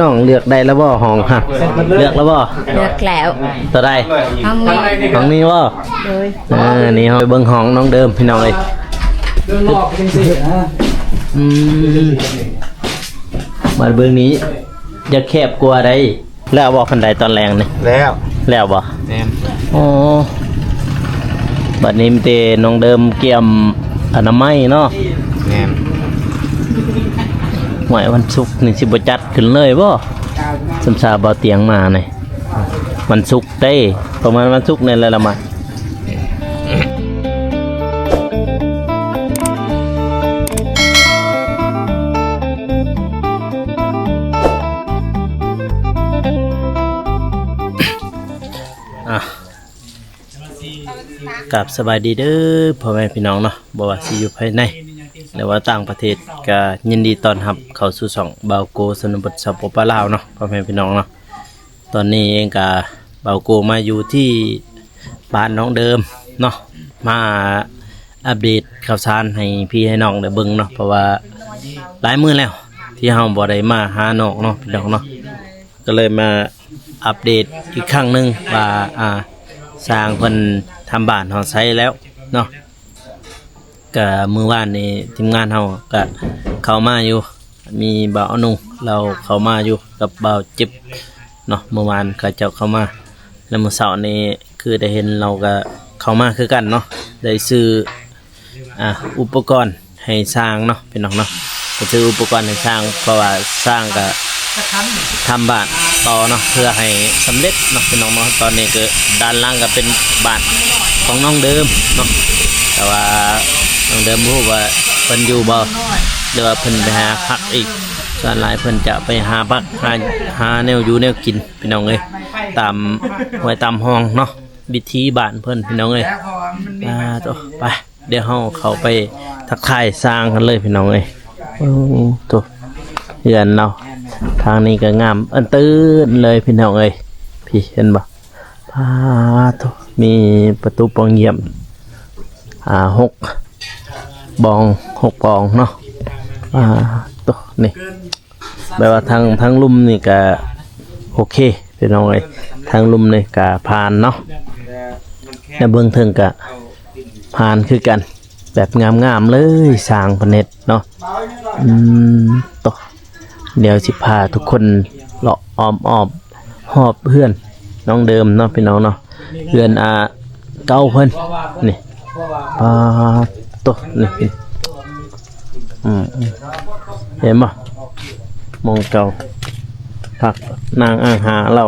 น้องเลือกได้แล้วบ่ห้องฮะเลือกแล้วบ่เลือกแล้วตัวใดห้องนี้บ่นี่ห้องเบิ่งห้องน้องเดิมพี่น้องเอ้ยมาเบิ่งนี้จะแคบกว่าได้แล้วบ่คันใดตอนแรงนี่แล้วบ่แม่นอ๋อบัดนี้มีแต่น้องเดิมเกี่ยมอนามัยเนาะแม่นหวยวันศุกร์นี่สิบ่จัดขึ้นเลยบ่สำสาบ่เตียงมานี่วันศุกร์ได้ประมาณวันศุกร์นี่แหละละมากับสบายดีเด้อพ่อแม่พี่น้องเนาะบ่ว่าสิอยู่ภายในหรือว่าต่างประเทศก็ยินดีต้อนรับเข้าสู่ช่องบาวโกสนบทสปปลาวเนาะพ่อแม่พี่น้องเนาะตอนนี้เองก็บาวโกมาอยู่ที่บ้านน้องเดิมเนาะมาอัปเดตข่าวสารให้พี่ให้น้องได้เบิ่งเนาะเพราะว่าหลายมื้อแล้วที่เฮาบ่ได้มาหาน้องเนาะพี่น้องเนาะก็เลยมาอัปเดตอีกครั้งนึงว่าสร้างเพิ่นทำบ้านเฮาใช้แล้วเนาะก็มื้อวานนี้ทีมงานเฮาก็เข้ามาอยู่มีบ่าวอนุเราเข้ามาอยู่กับบ่าวจิบเนาะเมื่อวานเขาเจ้าเข้ามาแล้วมื้อเช้านี้คือได้เห็นเราก็เข้ามาคือกันเนาะได้ซื้ออุปกรณ์ให้สร้างเนาะพี่น้องเนาะก็ซื้ออุปกรณ์ให้สร้างเพราะว่าสร้างก็ทำบ้านต่อเนาะเพื่อให้สำเร็จเนาะพี่น้องเนาะตอนนี้ก็ด้านล่างก็เป็นบ้านของน้องเดิมเนาะแต่ว่าน้องเดิมรู้ว่าเพิ่นอยู่บ่หรือว่าเพิ่นไปหาพักอีกส่วนหลายเพิ่นจะไปหาพักหาแนวอยู่แนวกินพี่น้องเอ้ยตามห้วยตามห้องเนาะวิธีบ้านเพิ่นพี่น้องเอ้ยต่อไปเดี๋ยวเฮาเข้าไปทักทายสร้างกันเลยพี่น้องเอ้ยตัวเฮือนเราทางนี้ก็งามอันตื้นเลยพี่น้องเอ้ยพี่เห็นบ่พาตัวมีประตูปองเยี่ยม6บองเนาะตัวนี่แปลว่าทางลุ่มนี่ก็โอเคพี่น้องเอ้ยทางลุ่มนี่ก็ผ่านเนาะแล้วเบื้องถึงก็ผ่านคือกันแบบงามๆเลยสร้างพเน็ตเนาะตัวเดี๋ยวสิพาทุกคนเลาะอ้อมหอบเพื่อนน้องเดิมเนาะพี่น้องเนาะเพื่อนเก่าเพิ่นนี่ตัวนี่เห็นบ่มองเก่าผักนางอาหาเรา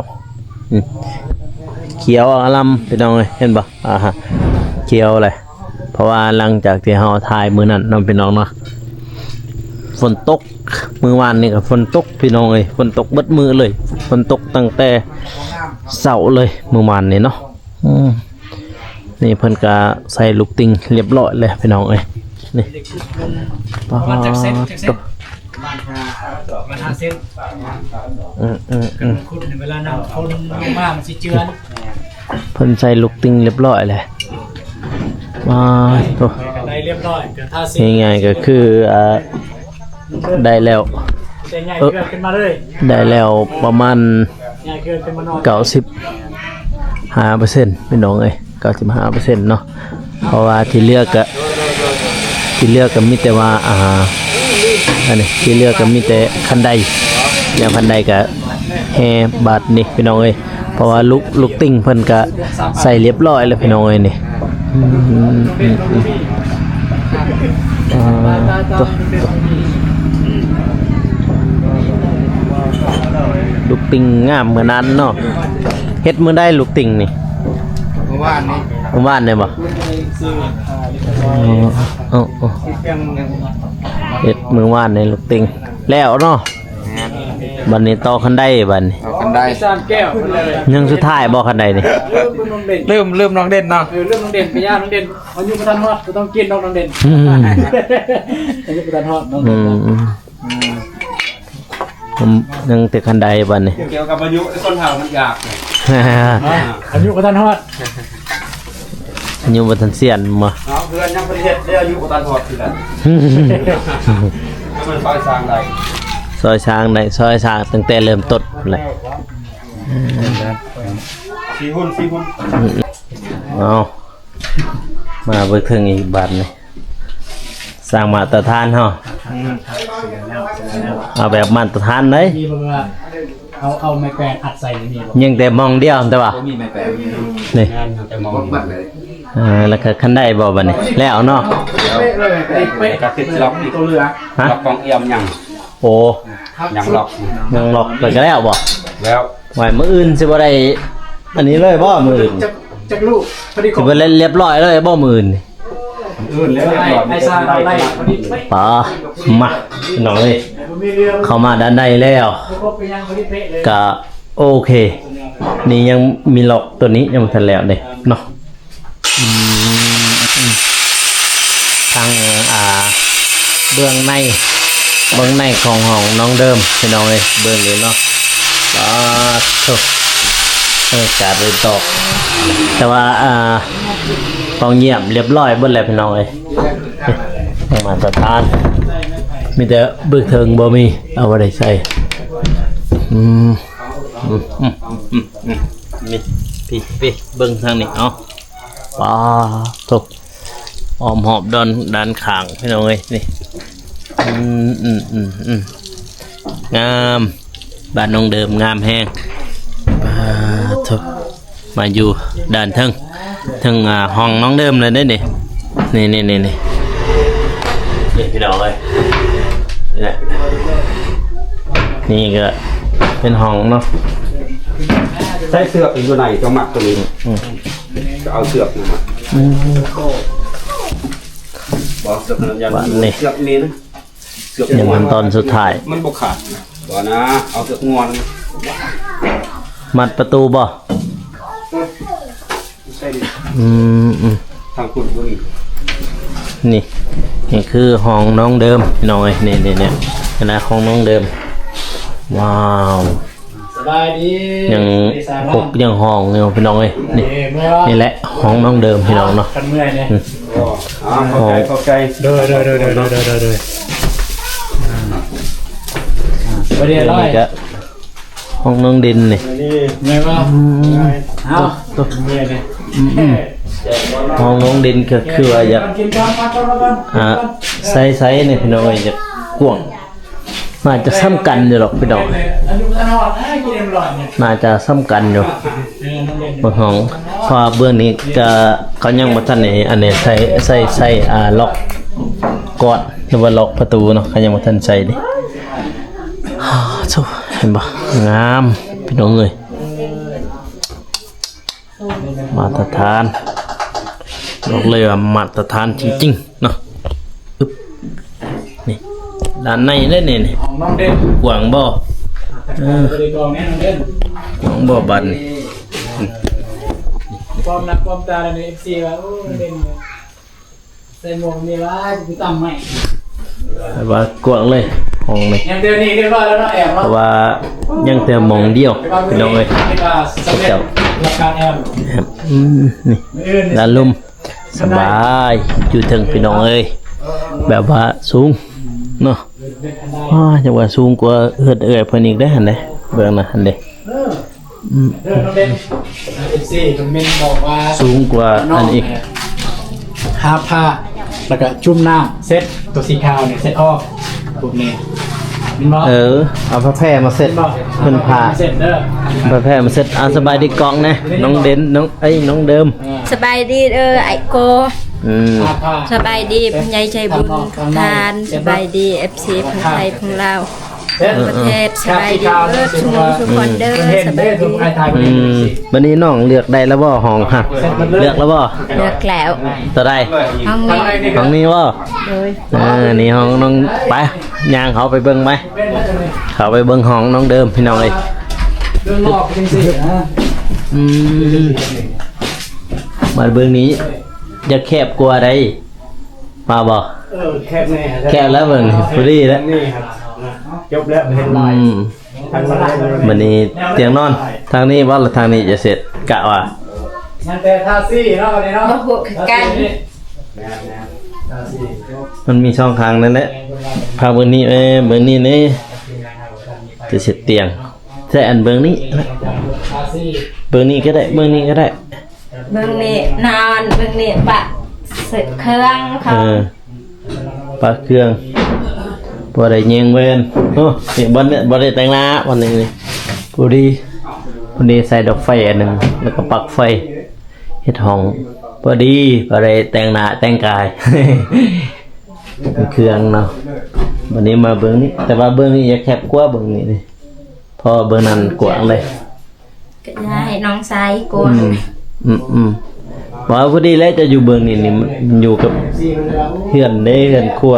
เขียวอลัมพี่น้องเอ้ยเห็นบ่เขียวเลยเพราะว่าหลังจากที่เฮาถ่ายมื้อนั้นน้องพี่น้องเนาะฝนตกมื้อวานนี่ก็ฝนตกพี่น้องเอ้ยฝนตกเบิดมือเลยฝนตกตั้งแต่เช้าเลยมื้อวานนี่เนาะนี่เพิ่นก็ใส่ลูกติงเรียบร้อยเลยพี่น้องเอ้ยนี่มันจักเส้นมัน5เส้นคุณเวลานำคนมามันสิเจือนเพิ่นใส่ลูกติงเรียบร้อยเลยมาตัวได้เรียบร้อยเดี๋ยวถ้าสิง่ายๆก็คือได้แล้วได้แล้วประมาณ95%พี่น้องเอ้ย95%เนาะเพราะว่าที่เลือกก็มีแต่ว่าอันนี้ที่เลือกก็มีแต่คันใดอย่างคันใดก็แฮบาทนี่พี่น้องเอ้ยเพราะว่าลูกติ่งเพิ่นก็ใส่เรียบร้อยแล้วพี่น้องเอ้ยนี่ลูกติ่งงามเหมือนนั้นเนาะเฮ็ดมื้อได้ลูกติ่งนี่เมื่อวานนี่บ่เฮ็ดมื้อวานนี่ลูกติ่งแล้วเนาะบัดนี้ต่อคันได้บัดนี้คันได้3แก้วยังสุดท้ายบ่คันได้นี่เริ่มน้องเด่นเนาะเริ่มน้องเด่นไปย่าน้องเด่นอายุบ่ทันฮอดก็ต้องกินน้องเด่นอายุบ่ทันฮอดน้องเด่นผมยังติดคันใดบัดนี้เกี่ยวกับอายุต้นเฒ่ามันยากอายุบ่ทันฮอดอายุบ่ทันเสียนมาเพื่อนยังประเทศได้อายุบ่ทันฮอดคือกันมันไปสร้างได้ ซอยช้างได้ซอยช้างตั้งแต่เริ่มต้นเลย สี่หุ่น เอามาเบิกถึงอีกบาทนี่สร้างมาตรฐานเฮาเอาแบบมาตรฐานเลย มีบ่ว่าเอาไม้แกวนอัดใส่ในนี่บ่ ยังแต่มองเดียวแต่ว่า มีไม่แปล นี่ จะมองบัดเลย แล้วก็คันได้บ่บัดนี้แล้วเนาะ เป๊ะเลยเป๊ะ ก็ติดล็อกอีก ตัวเรือ ฮะ ล็อกของเอี่ยมยัง โอ้ ยังล็อก ยังหลอกแล้วก็แล้วบ่ แล้ว ไว้มื้ออื่นสิบ่ได้อันนี้เลยบ่มื้ออื่น จักลูกพอดี สิบ่เล่นเรียบร้อยเลยบ่มื้ออื่นนี่ อื่นแล้วเรียบร้อย ไอ้ซาเราไล่พอดีเป๊ะ ป๋ามาพี่น้องเอ้ย บ่มีเรือ เข้ามาด้านในแล้ว ก็ไปยังพอดีเป๊ะเลย ก็โอเค นี่ยังมีล็อกตัวนี้ยังไม่ทันแล้วเลยเนาะทางเบื้องในของห้องน้องเดิมพี่น้องเลยเบื้องนี้เนาะถูกการเลยตอกแต่ว่าห้องเยี่ยมเรียบร้อยเบิดแล้วพี่น้องเลยมาตรฐานมีแต่เบื้องเทิงบ่มีเอาไว้ได้ใส่นี่พี่เบิ่งทางนี้เอาว้าถูกออมหอบด้านข้างพี่น้องเอ้ยนี่งามบ้านน้องเดิมงามแห้งถูกมาอยู่ด้านทั้งห้องน้องเดิมเลยได้นี่นี่พี่น้องเอ้ยนี่ก็เป็นห้องเนาะ ใช้เสือกอยู่ไหนจะหมักตัวนี้จะเอาเสือกมาบอกเสือกนั้นยันเสือกนี้นะเสือก อย่างขั้นตอนสุดท้าย มันบกขาดบอกนะเอาเสือกงอน มัดประตูบ่ ใช่ดิ ทางคุณตัวนี้ นี่คือห้องน้องเดิมพี่น้องเอ้ยนี่นะห้องน้องเดิมว้าว สบายดี ยังปลุกยังห้องเนี่ยพี่น้องเอ้ยนี่แหละห้องน้องเดิมพี่น้องเนาะ กันเมื่อยเนี่ย เข้าใจ เด้อประเดี๋ยวร้อย นี่ก็ห้องน้องดินนี่ เมื่อยป่ะเอาเมื่อยเนี่ย ห้องน้องดินก็คือว่าอยาก กินข้าวก่อน ไซส์เนี่ยพี่น้องเอ้ยจะกว้างน่าจะซ้ำกันอยู่หรอกพี่น้อง อันนี้มันหอดให้กินเอ็มร้อยเนี่ย น่าจะซ้ำกันอยู่บางห้องเพราะเบื้องนี้ก็เขายังบ่ทันอันนี้ใส่ล็อกกอดหรือว่าล็อกประตูเนาะเขายังบ่ทันใส่ดิสู้เห็นบ่งามพี่น้องเอ้ยมาตรฐานบอกเลยว่ามาตรฐานจริงๆเนาะอึ๊บนี่ด้านในเลยนี่ ของน้องเด่น กว้างบ่ บริกรเนี่ยน้องเด่น กว้างบ่บัดนี่ ความนักความตาในเอฟซีว่าโอ้เด่นใส่หมวกมีว่าจะต่ำไหม แต่ว่ากว้างเลยห้องนี่ ยังเดือนนี้เรียบร้อยแล้วเนาะแอบ เพ เนาะ ราะว่ายังแต่มองเดียวพี่น้องเอ้ย นี่ก็สำเร็จหลักการแอบ นี่ ไม่อื่น ด้านลุ่มสบายอยู่ถึงพี่น้องเอ้ยแบบว่าสูงเนาะจังว่าสูงกว่าเอื้อเอ้ยเพิ่นอีกได้หั่นเด้เบิ่งนะหั่นเด้ เดินน้องเด่นเอฟซีคุณเมนบอกว่า สูงกว่าอันอีก หาผ้าแล้วก็จุ่มน้ำเซ็ตตัวสีขาวเนี่ยเซ็ตออกปุ๊บเนี่ยมันบอก เอาผ้าแพร่มาเสร็จเพิ่นพา เซ็ตเด้อ ผ้าแพร่มาเสร็จสบายดีกองนะน้องเด่นน้องเดิม สบายดีไอโก หาผ้า สบายดีพญายใจบุญทุกทานสบายดีเอฟซีของไทยของเราว เซ็ต ประเทศสบายดีเบิดชุมนุมทุกคนเด้อสบายดี วันนี้น้องเลือกได้แล้วบ่ห้องฮะเลือกแล้วบ่ เลือกแล้ว ตัวใด ห้องนี้ ห้องนี้บ่ โดย นี่ห้องน้องไปย่างเขาไปเบิ่งไหมเขาไปเบิ่งห้องน้องเดิมพี่น้องเอ้ย เดินรอบจริงสินะ มาเบิ่งนี้จะแคบกว่าใดมาบ่ แคบแน่ แคบแล้วเบิ่งพอดีแล้ว นี่ครับจบแล้วเห็นลายทางซ้าย วันนี้เตียงนอนทางนี้ว่าแล้วทางนี้จะเสร็จกะว่า นั่นแต่ทาซี่เนาะวันนี้เนาะ มาพวกกัน ทาซี่ มันมีช่องทางนั่นแหละพาเบิ่งนี้เบิ่งนี้นี่ จะเสร็จเตียงใช่อันเบื้องนี้นะ ทาซี่ เบื้องนี้ก็ได้เบื้องนี้ก็ได้ เบิ่งนี่นอนเบิ่งนี่ปะเสร็จเครื่องเขา ปลาเครื่องบ่ได้ยิงเว้นโอ้นี่บ่ได้แต่งหน้าวันนี้นี่พอดีใส่ดอกไฟอันหนึงแล้วก็ปลั๊กไฟเฮ็ดห้องพอดีบ่ได้แต่งหน้าแต่งกาย เครื่องเนาะวันนี้มาเบิ่งนี้แต่ว่าเบิ่งนี้อย่าแคบกว่าเบิ่งนี้นี่พอเบิ่งนั้นกว้างเลย ก็จะให้น้องชายโกน ว่าพอดีแล้วจะอยู่เบิ่งนี่มันอยู่กับเฮือนเด้เฮือนครัว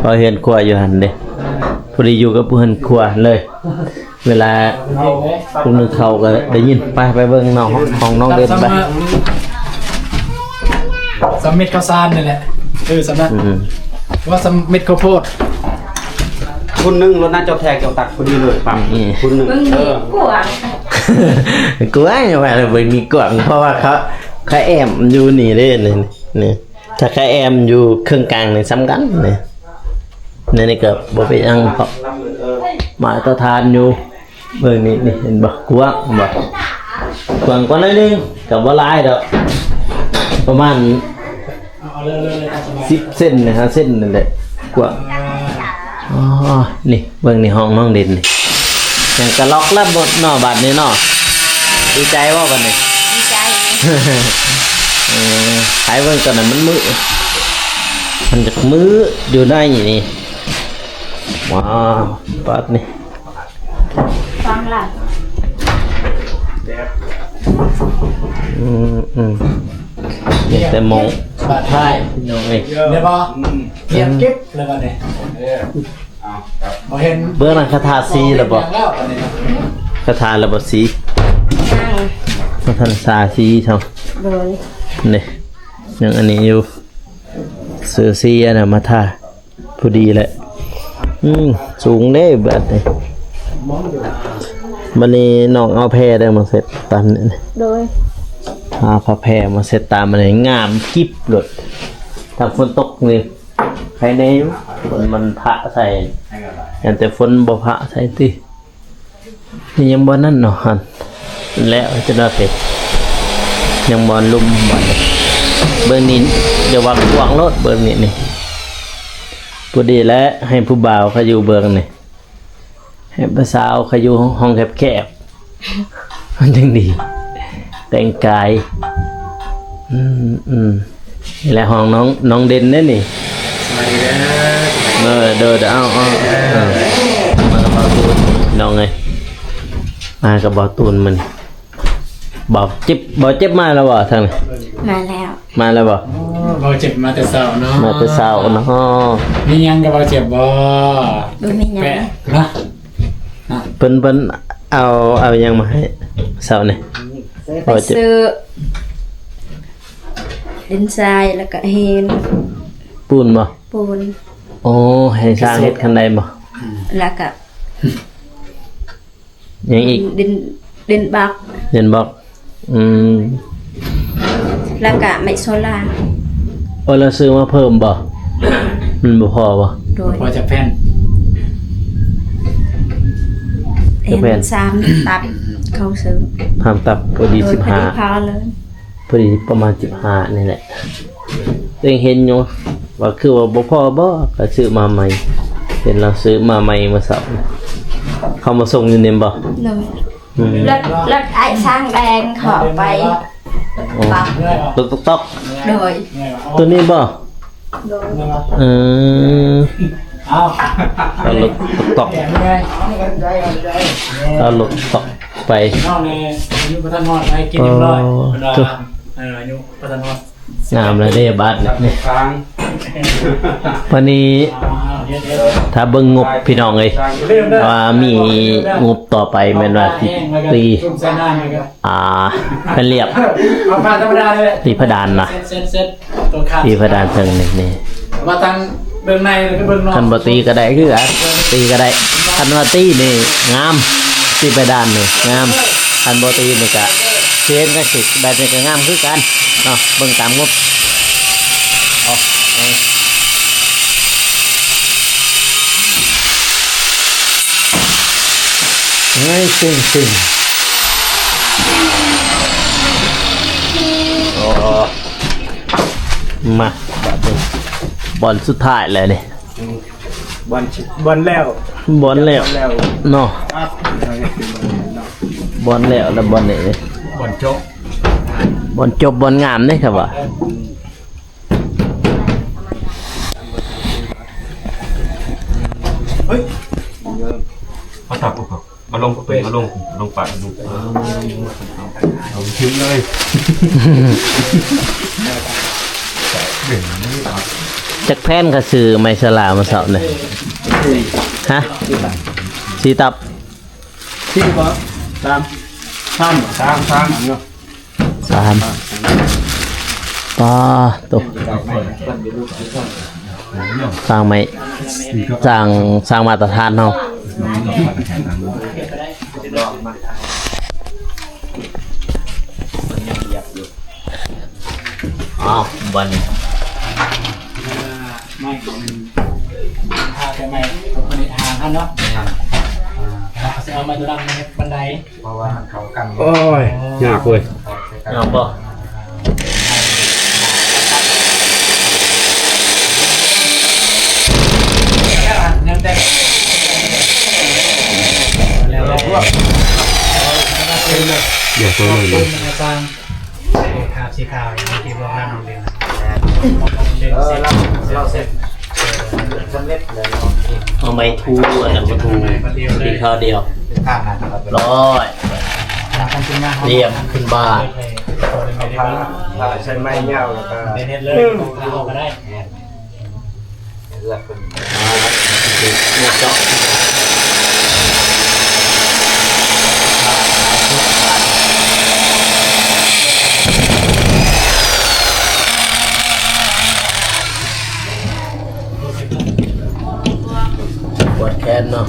พอเฮือนครัวอยู่หั่นเด้พอดีอยู่กับเฮือนครัวเลย เวลาพวกนึงเข้าก็ได้ยินไปเบิ่งน้องของน้องเดินไป สำเม็ดข้าวสารนี่แหละสำนักว่าสำเม็ดข้าวโพด คุณนึงรถน่าเจ้าแทกเจ้าตักพอดีเลยปั๊มคุณนึง เบิ่งนี่กวาง กูว่าอย่าว่าเบิ่งนี่กว้างเพราะว่าเขาแอมอยู่นี่เด้นี่ถ้าเขาแอมอยู่เครื่องกลางนี่สำคัญนี่ก็บ่เป็นหยังเพราะมาตรฐานอยู่เบิ่งนี่เห็นบ่กว้างบ่กว้างกว่านิดนึงก็บ่หลายดอกประมาณ เอาเลยสบาย 10เซนนะฮะเซนนั่นแหละกว้างอ๋อนี่เบิ่งนี่ห้องน้องเด่นนี่ยังกะล็อกแล้วบ่เนาะบัดนี้เนาะดีใจบ่บัดนี้ ดีใจ หายเบิ่งตอนนั้นมันมือมันจะมืออยู่ได้นี่ว้าวปัดนี่ ฟังล่ะ นี่แต่มองบาดท้ายน้องเอ้ย เดี๋ยวพอเงียบกิ๊บเลยวันนี้บ่เห็น เบื้องหลังคาถาสีระบบ แล้ววันนี้ คาถาระบบสี นั่ง คาถาสาสีเท่า โดย นี่ยังอันนี้อยู่เสือสีอันน่ะมาทาพอดีแหละสูงเด้แบบนี้วันนี้น้องเอาแพรได้มาเสร็จตามนี่ โดย ผ้าแพรมาเสร็จตามมันเลยงามกิ๊บหลดถ้าฝนตกนี่ใครในฝนมันพระใส่อย่างแต่ฝนบ่พระใส่ตินี่ยังบ่นั่นเนาะหันแล้วจะได้เพชรยังบ่ลุ่มบ่เบอร์นี้เดี๋ยววางกวางรถเบอร์นี้นี่พอดีแล้วให้ผู้บ่าวเขาอยู่เบอร์นี่ให้ผู้สาวเขาอยู่ห้องแคบๆมันจังดีแต่งกายนี่แหละห้องน้องเด่นเนี่ยนี่เดินเอามากับเบาตูนน้องไงมากับเบาตูนมันบอกเจ็บมาแล้วบ่ทางนี้ มาแล้ว มาแล้วบ่ เราเจ็บมาแต่เช้าเนาะ มาแต่เช้าเนาะ มียังกับเราเจ็บบ่ ดูไม่ยัง แปะนะ เพิ่นเอายังมาให้เช้านี่ ไปซื้อดินทรายแล้วก็เฮน ปูนบ่ ปูน โอ้ให้สร้างเฮ็ดคันใดบ่ แล้วก็ ยังอีก ดินบัก เห็นบอกแล้วก็ไม้โซล่า โอ้เราซื้อมาเพิ่มบ่มันบ่พอบ่ โดย พอจะแผ่น เห็น3ตับเขาซื้อ ทำตับพอดี โดยพอดีพอเลย พอดีประมาณ15นี่แหละเองเห็นอยู่ว่าคือว่าบ่พอบ่ก็ซื้อมาใหม่เห็นเราซื้อมาใหม่มาสับเขามาส่งอยู่นี่บ่ โดยแล้วไอ้ช่างแดงขอไปปัก รถต๊อก โดย ตัวนี้บ่ โดย เอา เอารถต๊อก แกะไม่ได้ เอารถต๊อกไป นอกในอายุพัฒนอดให้กินยังร้อยอายุพัฒนอด งามเลยเด้บาทนี่ ทาง วันนี้ เดี๋ยว ถ้าเบิ่งงบพี่น้องเอ้ย ว่ามีงบต่อไปแม่นว่าสิตี จุ่มใส่หน้าเลยครับ เป็นเรียบ เอาผ้าธรรมดาเลย ตีพระดานนะ เซ็ตตัวขาด ตีพระดานเทิงนี่ มาตั้งเบื้องในหรือเบื้องนอก คันบ่ตีก็ได้คือกันตีก็ได้คันว่าตีนี่งามตีพระดานนี่งามคันบ่ตีนี่ก็เชนก็สิแบบนี้ก็งามคือกันเนาะเบิ่งตามงบอ๋อ ไม่จริงโอ้มาบอลสุดท้ายเลยนี่ บอลแล้ว บอลแล้วเนาะบอลแล้วแล้วบอลนี่ บอลโจ บอลจบบอลงามนี่ครับว่า เฮ้ย เขาตักปุ๊บมาลงเป็นมาลงปากดูเอาทิ้งเลย จักแพนก็ซื้อไม้สลามาเสาเนี่ยฮะสีตับ ที่บ่ตามท่าน ทางเนาะ 3ป้าตกสร้างไม้สร้างมาตรฐานเฮาอ้าวบัน ไม่พาไปไหมผมคนนี้ทางท่านเนาะเอามาดูดังในบันไดเพราะว่าเขากัน โอ้ยยากเลย เอาบ่ ยังแต่แล้วพวก อย่าโซ่เลย คุณมาสร้างขาบสีขาวอย่างที่บอกนั่นเองเล่นเสร็จเราเสร็จสำเร็จเลย เอาไม้ทูอันนั้นมาทูกินข้าวเดียว ข้างนะครับ ร้อยเรียมขึ้นบ้าน ใช้ไม้เงาแล้วก็ เน็ตเลยเอาก็ได้ เลือกเป็น หมดเจาะปวดแขนเนาะ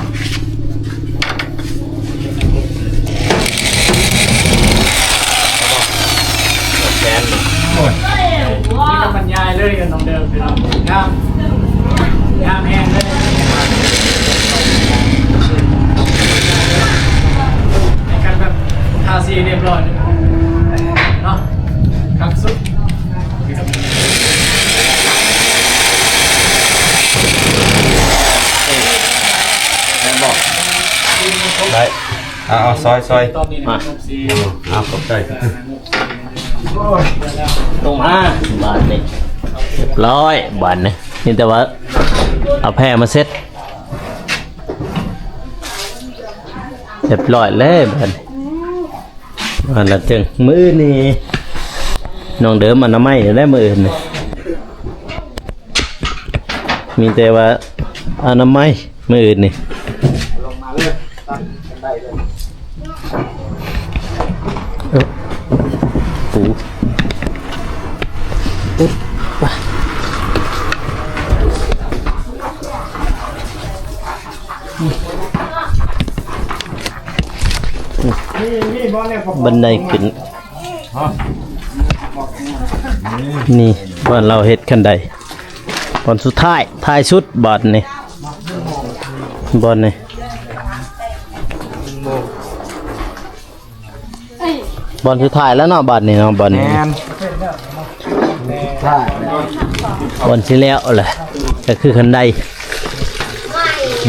ปวดแขนเนาะ นี่ก็บรรยายเลยกันน้องเดิมพี่น้องงามแห้งเลยในการแบบทาสีเรียบร้อยเนาะครับสุด ได้เอาซอย ตอนนี้นะครับสี เอากบได้ ตรงมาบานนี่เรียบร้อยบานนี่นี่แต่ว่าเอาแพรมาเซ็ตเรียบร้อยเลยบานนี่บานละจึงมือนี่น้องเดิมมันน้ำไม้ได้มืออื่นนี่มีแต่ว่าเอาน้ำไม้มืออื่นนี่ ลงมาเลยตั้งกันได้เลย ปูอึ๊บไปบันไดขึ้นนี่บ้านเราเฮ็ดคันใดบอนสุดท้ายท้ายสุดบอลนี่บอลนี่บอลสุดท้ายแล้วเนาะบอลนี่เนาะบอลนี่บอลที่แล้วแหละก็คือคันใด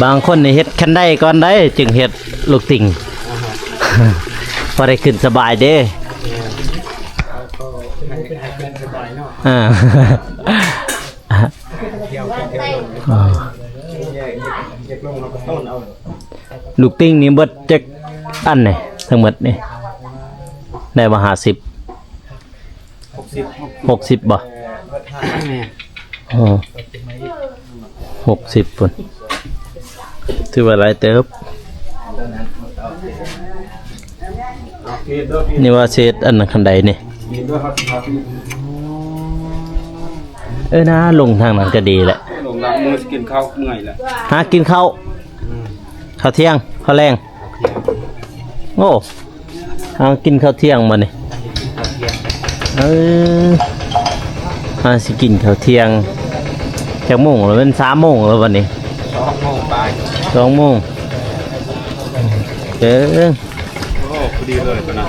บางคนนี่เฮ็ดคันใดก่อนได้จึงเฮ็ดลูกติ่ง พอได้ขึ้นสบายเด้อ่า ลูกติ้งนี่เบิดจักอันนี่ทั้งหมดนี่ได้มา50 60บ่อ๋อ60ปุ่นถือว่าหลายเติบนี่ว่าเศษอันนั้นคันใดนี่นะลงทางนั้นก็ดีแหละ ลงล้างมือกินข้าวเมื่อยแหละ หากินข้าวข้าวเที่ยงข้าวแรงโอ้หากินข้าวเที่ยงมานี่หาสิกินข้าวเที่ยงจากโมงแล้วเป็น3 โมงแล้ววันนี้ 2 โมงไป 2 โมง เด้อ โอ้พอดีเลยตอนนั้น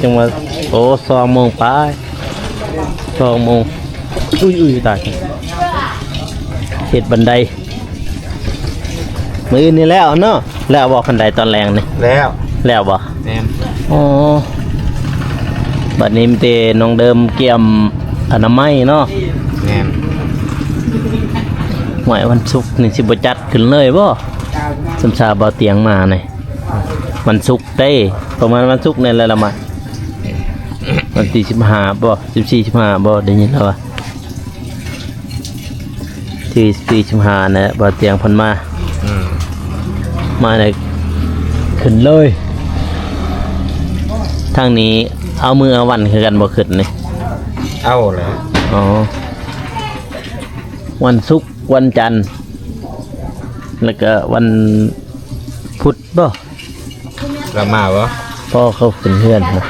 จังว่าโอ้2 โมงไป2 โมงอุ้ยตายเฮ็ดบันไดมื้อนี้แล้วเนาะแล้วบ่คันไดตอนแรงนี่ แล้ว แล้วบ่ แม่น อ๋อบัดนี้มีแต่น้องเดิมเกี่ยมอนามัยเนาะ แม่น หวยวันศุกร์นี่สิบ่จัดขึ้นเลยบ่สำชาบ่เตียงมานี่วันศุกร์ได้ประมาณวันศุกร์นี่แหละละมาวันที่15บ่14 15บ่ได้ยินแล้วว่าที่15น่ะบ่เตียงเพิ่นมา อืม มาได้ขึ้นเลยทางนี้เอามือเอาวันคือกันบ่ขึ้นนี่ เอาเลย อ๋อวันศุกร์วันจันทร์แล้วก็วันพุธบ่ แล้วมาวะ พ่อเขาขึ้นเฮือนนะ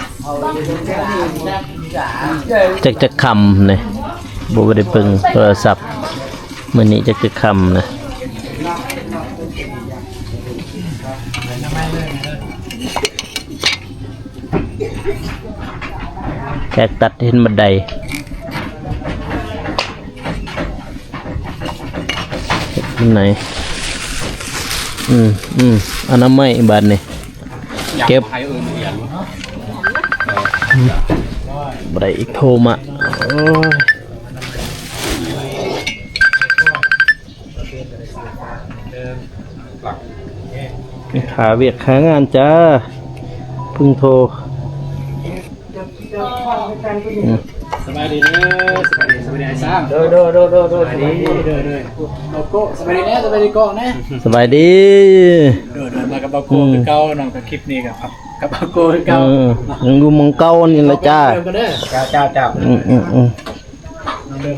จักคำนี่บ่ได้เบิ่งโทรศัพท์มื้อนี้จักคำนะแขกตัดเห็นบันไดที่ไหนอันนั้นไม่บานนี่เก็บบันไดอีกโทมอ่ะโอ้ยขาเวียกขางานจ้าพึ่งโทร สบายดีเด้อสบายดีไอ้ซ้ำเด้อสบายดีเด้อโลโก้สบายดีแน่สบายดีก่อนนะ สบายดี เด้อมากับโลโก้คือเก่าน้องกับคลิปนี้ครับกับโลโก้คือเก่า ยังอยู่มองเก้านี่ละจ้า เด้อเจ้า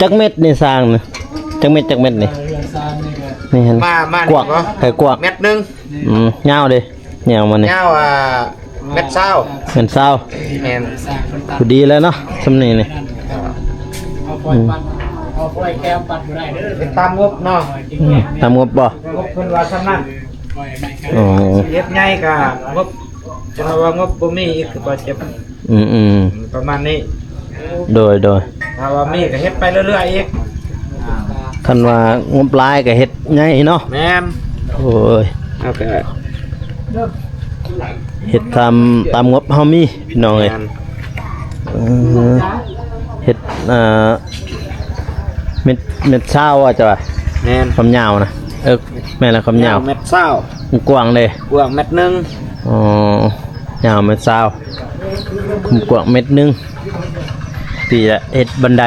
จักเม็ดนี่สร้างนะจักเม็ดนี่ เรื่องซ้ำนี่ก็ นี่เห็น มา กวักไข่กวัก เม็ดนึง เงาเด้เงามันนี่ เงาเม็ดเศร้า เห็นเศร้า แม่น สร้างคนตัด พอดีแล้วเนาะสำนีนี่ เอาปล่อยปัดเอาปล่อยแก้มปัดบ่ได้เด้อ เป็นตามงบเนาะ ตามงบบ่ งบเพิ่นว่าซำนั้น ปล่อยไม่ครับ อ๋อ เฮ็ดใหญ่ก็งบจะว่างบบ่มีอีกคือบ่เจ็บ ประมาณนี้ โดย ถ้าว่ามีก็เฮ็ดไปเรื่อยๆอีก คันว่างบหลายก็เฮ็ดใหญ่เนาะ แม่น โอ้ย โอเค เฮ็ดตามงบเฮามีพี่น้องเอ้ยเฮ็ดเม็ดเช้าว่าจะว่า แม่น ความยาวนะแม่นแล้วความยาว เม็ดเศร้าก ว้างเลย กว้างเม็ดนึง อ๋อยาวเม็ดเช้ากว้างเม็ดนึงปีละเฮ็ดบันได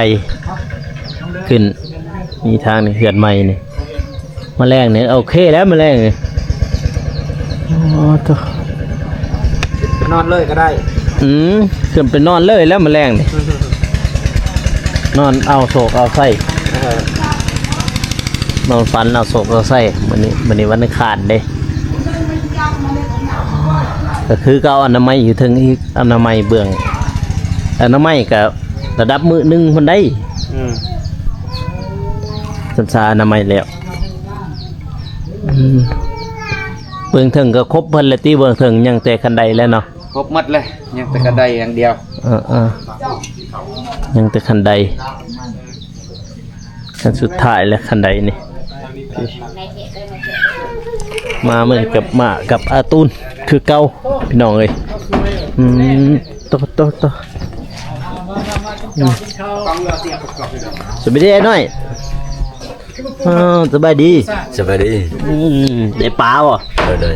ขึ้นมีทางนี่เฮือนใหม่นี่แมลงนี่โอเคแล้วแมลงนี่อ๋อตัวน อนเลยก็ได้ ขึ้นไปนอนเลยแล้วแมลงนี่นอนเอาโศกเอาไส้นอนฝันเอาโศกเอาไส้วันนี้วันอังคารเด้ก็คือก็เอาอนามัยอยู่ถึงอีกอนามัยเบื้องอนามัยก็ระดับมือหนึ่งคนได้สัญชาอนามัยแล้วเบื้องถึงก็ครบเพิ่นแล้วที่เบื้องถึงยังแต่คันใดแล้วเนาะ ครบหมดเลยยังแต่กระไดอย่างเดียว ยังแต่คันใดคันสุดท้ายแล้วคันใดนี่มาเหมือนกับอาตูนคือเก่าพี่น้องเอ้ยโตสบายดีไอ้น้อยสบายดี สวัสดี ได้ปลาบ่ เลย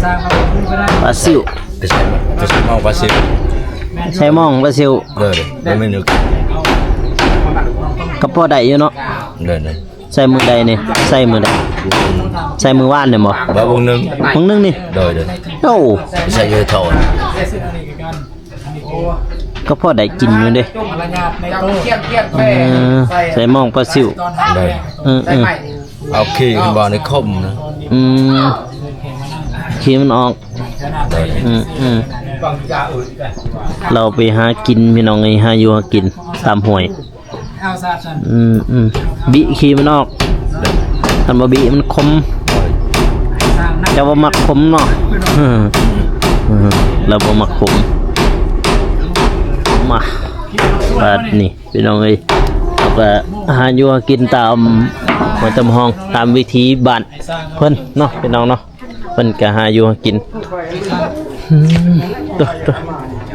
สร้างมาพูดก็ได้ ปลาซิว ไปใช้มองภาษี ใช้หมองปลาซิว เลยไม่นึก ก็พอได้อยู่เนาะ เลย ใส่มือใดนี่ใส่มือใดใส่มือว่านเนี่ยบ่ บ้าบุญนึง มึงนึงนี่ เลย โอ้ ใช้เยอะเท่า ก็พอได้กินอยู่เด้ พลังงานในโต๊ะ ใส่หมองปลาซิว เลย เอาขี้ขึ้นบ่อในคมนะ ขี้มันออกเราไปหากินพี่น้องไอ้หาอยู่หากินตามห้วย เอาซาชัน บิขี้มันออกทันบ่บิมันคม จะบ่มักขมเนาะเราบ่มักขมมาบาดนี่พี่น้องเอ้ยเราก็หาอยู่หากินตามหัวตำห้องตามวิธีบ้านเพิ่นเนาะพี่น้องเนาะเพิ่นก็หาอยู่หากินตัว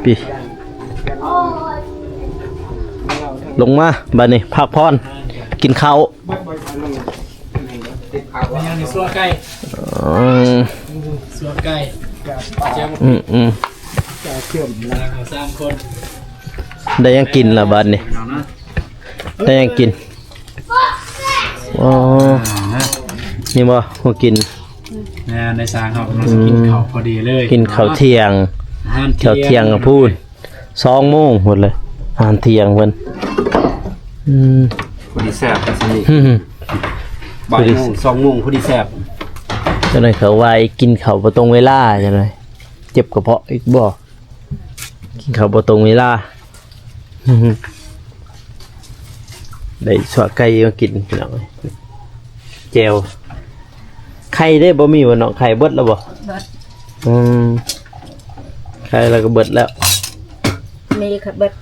พี่ลงมาบัดนี้พักพรกินข้าว ยังในสัวไก่สัวไก่เจ้าเชื่อมแล้วสามคน ได้ยังกินละบัดนี้ได้ยังกินอ๋อนี่บ่ฮู้กิน ในสางเขากินข้าวพอดีเลย กินข้าวเที่ยงข้าวเที่ยงกับพูด2 โมงหมดเลยอาหารเที่ยงเพิ่น พอดีแซ่บกันสิ บ่ายโมง 2 โมงพอดีแซ่บ จังได๋เขาว่ากินข้าวบ่ตรงเวลาจังได๋เจ็บกระเพาะอีกบ่กินข้าวบ่ตรงเวลาได้สวะไก่มากินพี่น้องแจ่วไข่ได้บ่มีบ่เนาะไข่เบิดแล้วบ่ เบิด ไข่แล้วก็เบิดแล้ว มีค่ะเบิด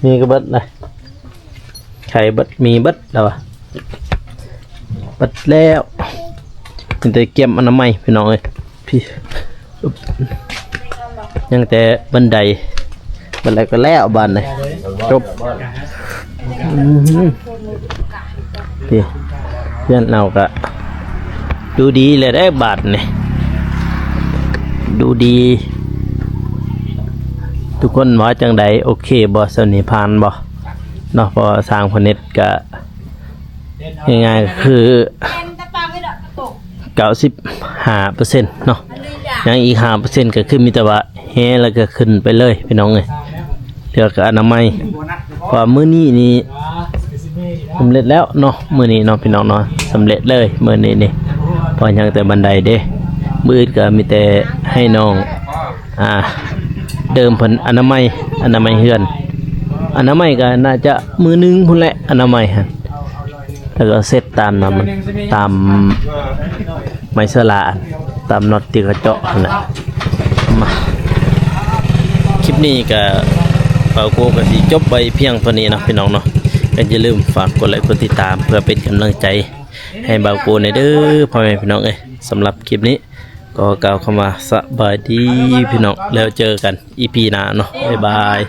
มีก็เบิดเลยไข่เบิดมีเบิดแล้วอะเบิดแล้วเป็นแต่เก็บอนามัยพี่น้องเอ้ยพี่อึ๊บยังแต่บันไดก็แล้วบ้านเลยจบพี่เพื่อนเราก็ดูดีเลยได้บาทเนี่ยดูดีทุกคนว่าจังใดโอเคบ่สนิพานบ่เนาะพอสร้างพเน็ตก็ง่ายๆก็คือ95%เนาะยังอีก5%ก็คือมีแต่ว่าแฮแล้วก็ขึ้นไปเลยพี่น้องเอ้ยเดี๋ยวก็อนามัยเพราะมื้อนี้นี่สำเร็จแล้วเนาะมื้อนี้เนาะพี่น้องเนาะสำเร็จเลยมื้อนี้นี่พอยังแต่บันไดเด้มื้ออื่นก็มีแต่ให้น้องเดิมเพิ่นอนามัยเฮือนอนามัยก็น่าจะมือนึงพุ่นแหละอนามัยหั่นแล้วก็เซตตามนั้นมันตามไม้สลาตามน็อตที่กระเจาะนั่นแหละมาคลิปนี้ก็เป่าโกก็สิจบไปเพียงเท่านี้เนาะพี่น้องเนาะก็อย่าลืมฝากกดไลค์กดติดตามเพื่อเป็นกำลังใจให้เป่าโกในเด้อพ่อแม่พี่น้องเอ้ยสำหรับคลิปนี้ก็กล่าวเข้ามาสบายดีพี่น้องแล้วเจอกัน EP หน้าเนาะบ๊ายบาย